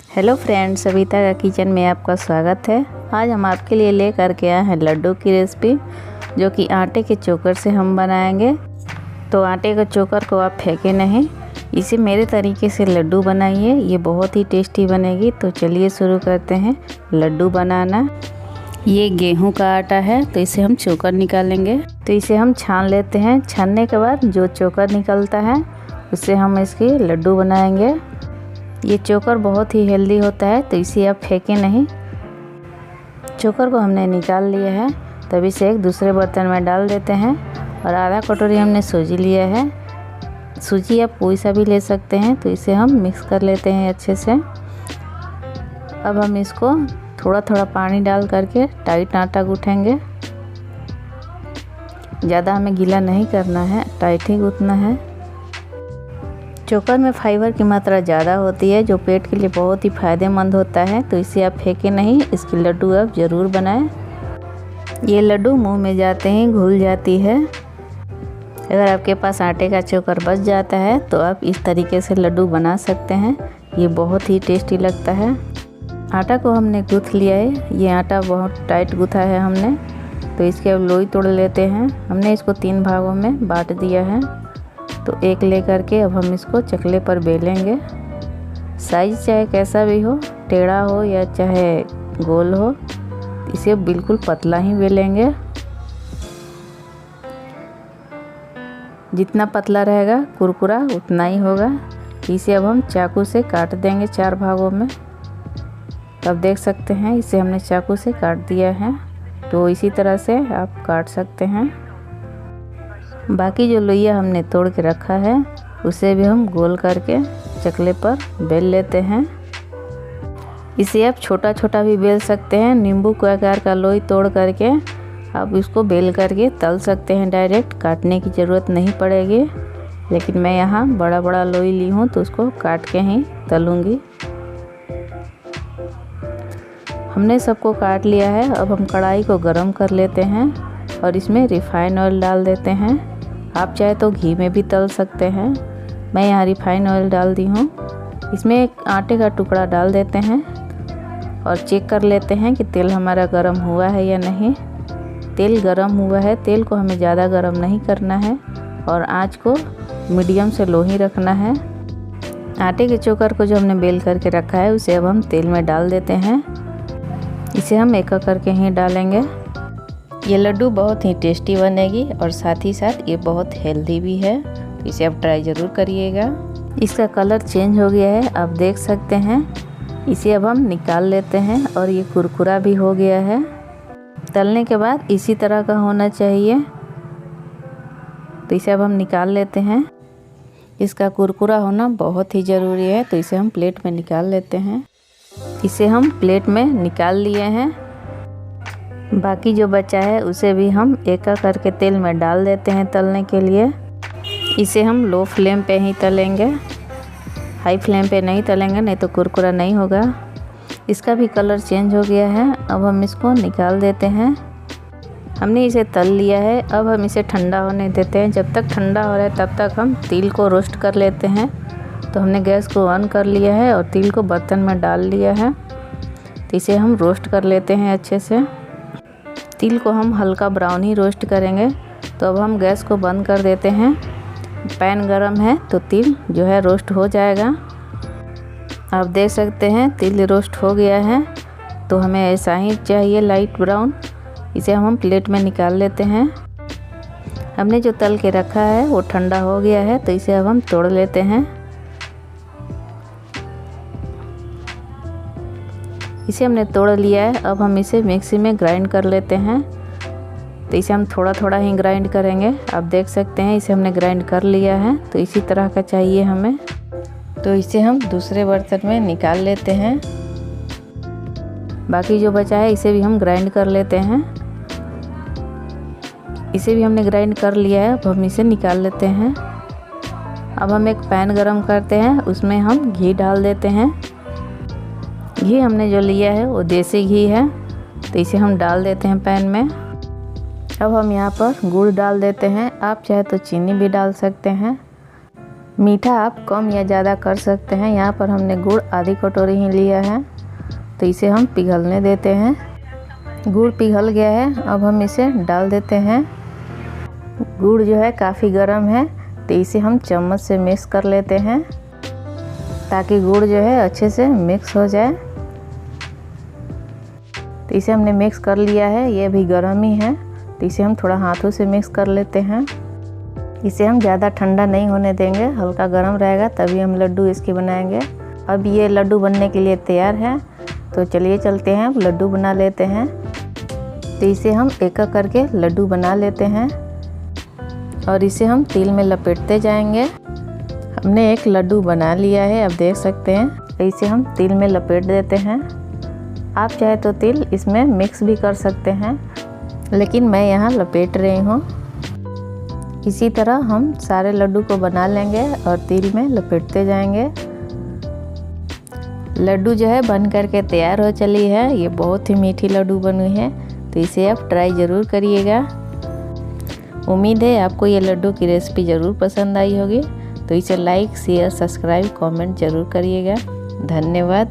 Hello friends, Savita का kitchen में आपका स्वागत है। आज हम आपके लिए ले करके आए हैं लड्डू की रेसिपी, जो कि आटे के चोकर से हम बनाएंगे। तो आटे के चोकर को आप फेंके नहीं, इसे मेरे तरीके से लड्डू बनाइए, ये बहुत ही टेस्टी बनेगी। तो चलिए शुरू करते हैं लड्डू बनाना। ये गेहूं का आटा है, तो इसे हम चोकर निकालेंगे। तो इसे हम छान लेते हैं। छानने के बाद जो चोकर निकलता है उससे हम इसके लड्डू बनाएंगे। ये चोकर बहुत ही हेल्दी होता है, तो इसे आप फेंकें नहीं। चोकर को हमने निकाल लिया है, तब इसे एक दूसरे बर्तन में डाल देते हैं। और आधा कटोरी हमने सूजी लिया है। सूजी आप कोई सा भी ले सकते हैं। तो इसे हम मिक्स कर लेते हैं अच्छे से। अब हम इसको थोड़ा थोड़ा पानी डाल करके टाइट आटा गूँथेंगे। ज़्यादा हमें गीला नहीं करना है, टाइट ही गूँथना है। चोकर में फाइबर की मात्रा ज़्यादा होती है, जो पेट के लिए बहुत ही फ़ायदेमंद होता है। तो इसे आप फेंकें नहीं, इसके लड्डू आप ज़रूर बनाएं। ये लड्डू मुंह में जाते ही घुल जाती है। अगर आपके पास आटे का चोकर बच जाता है तो आप इस तरीके से लड्डू बना सकते हैं। ये बहुत ही टेस्टी लगता है। आटा को हमने गूँथ लिया है। ये आटा बहुत टाइट गूँथा है हमने। तो इसके अब लोई तोड़ लेते हैं। हमने इसको 3 भागों में बांट दिया है। तो एक ले करके अब हम इसको चकले पर बेलेंगे। साइज़ चाहे कैसा भी हो, टेढ़ा हो या चाहे गोल हो, इसे बिल्कुल पतला ही बेलेंगे। जितना पतला रहेगा कुरकुरा उतना ही होगा। इसे अब हम चाकू से काट देंगे 4 भागों में। अब देख सकते हैं इसे हमने चाकू से काट दिया है। तो इसी तरह से आप काट सकते हैं। बाकी जो लोइया हमने तोड़ के रखा है उसे भी हम गोल करके चकले पर बेल लेते हैं। इसे आप छोटा छोटा भी बेल सकते हैं। नींबू के आकार का लोई तोड़ करके आप इसको बेल करके तल सकते हैं। डायरेक्ट काटने की ज़रूरत नहीं पड़ेगी। लेकिन मैं यहाँ बड़ा बड़ा लोई ली हूँ, तो उसको काट के ही तलूँगी। हमने सबको काट लिया है। अब हम कढ़ाई को गरम कर लेते हैं और इसमें रिफाइन ऑयल डाल देते हैं। आप चाहे तो घी में भी तल सकते हैं। मैं यहाँ रिफाइन ऑयल डाल दी हूँ। इसमें एक आटे का टुकड़ा डाल देते हैं और चेक कर लेते हैं कि तेल हमारा गर्म हुआ है या नहीं। तेल गर्म हुआ है। तेल को हमें ज़्यादा गर्म नहीं करना है और आँच को मीडियम से लो ही रखना है। आटे के चोकर को जो हमने बेल करके रखा है उसे अब हम तेल में डाल देते हैं। इसे हम एक एक करके ही डालेंगे। ये लड्डू बहुत ही टेस्टी बनेगी और साथ ही साथ ये बहुत हेल्दी भी है। इसे आप ट्राई ज़रूर करिएगा। इसका कलर चेंज हो गया है, आप देख सकते हैं। इसे अब हम निकाल लेते हैं और ये कुरकुरा भी हो गया है। तलने के बाद इसी तरह का होना चाहिए। तो इसे अब हम निकाल लेते हैं। इसका कुरकुरा होना बहुत ही ज़रूरी है। तो इसे हम प्लेट में निकाल लेते हैं। इसे हम प्लेट में निकाल लिए हैं। बाकी जो बचा है उसे भी हम एक एक करके तेल में डाल देते हैं तलने के लिए। इसे हम लो फ्लेम पे ही तलेंगे, हाई फ्लेम पे नहीं तलेंगे, नहीं तो कुरकुरा नहीं होगा। इसका भी कलर चेंज हो गया है। अब हम इसको निकाल देते हैं। हमने इसे तल लिया है। अब हम इसे ठंडा होने देते हैं। जब तक ठंडा हो रहा है तब तक हम तिल को रोस्ट कर लेते हैं। तो हमने गैस को ऑन कर लिया है और तिल को बर्तन में डाल लिया है। तो इसे हम रोस्ट कर लेते हैं अच्छे से। तिल को हम हल्का ब्राउन ही रोस्ट करेंगे। तो अब हम गैस को बंद कर देते हैं। पैन गरम है तो तिल जो है रोस्ट हो जाएगा। आप देख सकते हैं तिल रोस्ट हो गया है। तो हमें ऐसा ही चाहिए, लाइट ब्राउन। इसे हम प्लेट में निकाल लेते हैं। हमने जो तल के रखा है वो ठंडा हो गया है। तो इसे अब हम तोड़ लेते हैं। इसे हमने तोड़ लिया है। अब हम इसे मिक्सी में ग्राइंड कर लेते हैं। तो इसे हम थोड़ा थोड़ा ही ग्राइंड करेंगे। आप देख सकते हैं इसे हमने ग्राइंड कर लिया है। तो इसी तरह का चाहिए हमें। तो इसे हम दूसरे बर्तन में निकाल लेते हैं। बाकी जो बचा है इसे भी हम ग्राइंड कर लेते हैं। इसे भी हमने ग्राइंड कर लिया है। अब हम इसे निकाल लेते हैं। अब हम एक पैन गरम करते हैं, उसमें हम घी डाल देते हैं। घी हमने जो लिया है वो देसी घी है। तो इसे हम डाल देते हैं पैन में। अब हम यहाँ पर गुड़ डाल देते हैं। आप चाहे तो चीनी भी डाल सकते हैं। मीठा आप कम या ज़्यादा कर सकते हैं। यहाँ पर हमने गुड़ आधी कटोरी ही लिया है, तो इसे हम पिघलने देते हैं। गुड़ पिघल गया है, अब हम इसे डाल देते हैं। गुड़ जो है काफ़ी गर्म है, तो इसे हम चम्मच से मिक्स कर लेते हैं ताकि गुड़ जो है अच्छे से मिक्स हो जाए। तो इसे हमने मिक्स कर लिया है, ये भी गर्म ही है, तो इसे हम थोड़ा हाथों से मिक्स कर लेते हैं। इसे हम ज़्यादा ठंडा नहीं होने देंगे, हल्का गर्म रहेगा तभी हम लड्डू इसके बनाएंगे। अब ये लड्डू बनने के लिए तैयार है, तो चलिए चलते हैं लड्डू बना लेते हैं। तो इसे हम एक एक करके लड्डू बना लेते हैं और इसे हम तिल में लपेटते जाएंगे। हमने एक लड्डू बना लिया है, अब देख सकते हैं। तो इसे हम तिल में लपेट देते हैं। आप चाहे तो तिल इसमें मिक्स भी कर सकते हैं, लेकिन मैं यहाँ लपेट रही हूँ। इसी तरह हम सारे लड्डू को बना लेंगे और तिल में लपेटते जाएंगे। लड्डू जो है बन करके तैयार हो चली है। ये बहुत ही मीठी लड्डू बनी है, तो इसे आप ट्राई ज़रूर करिएगा। उम्मीद है आपको ये लड्डू की रेसिपी ज़रूर पसंद आई होगी, तो इसे लाइक शेयर सब्सक्राइब कमेंट ज़रूर करिएगा। धन्यवाद।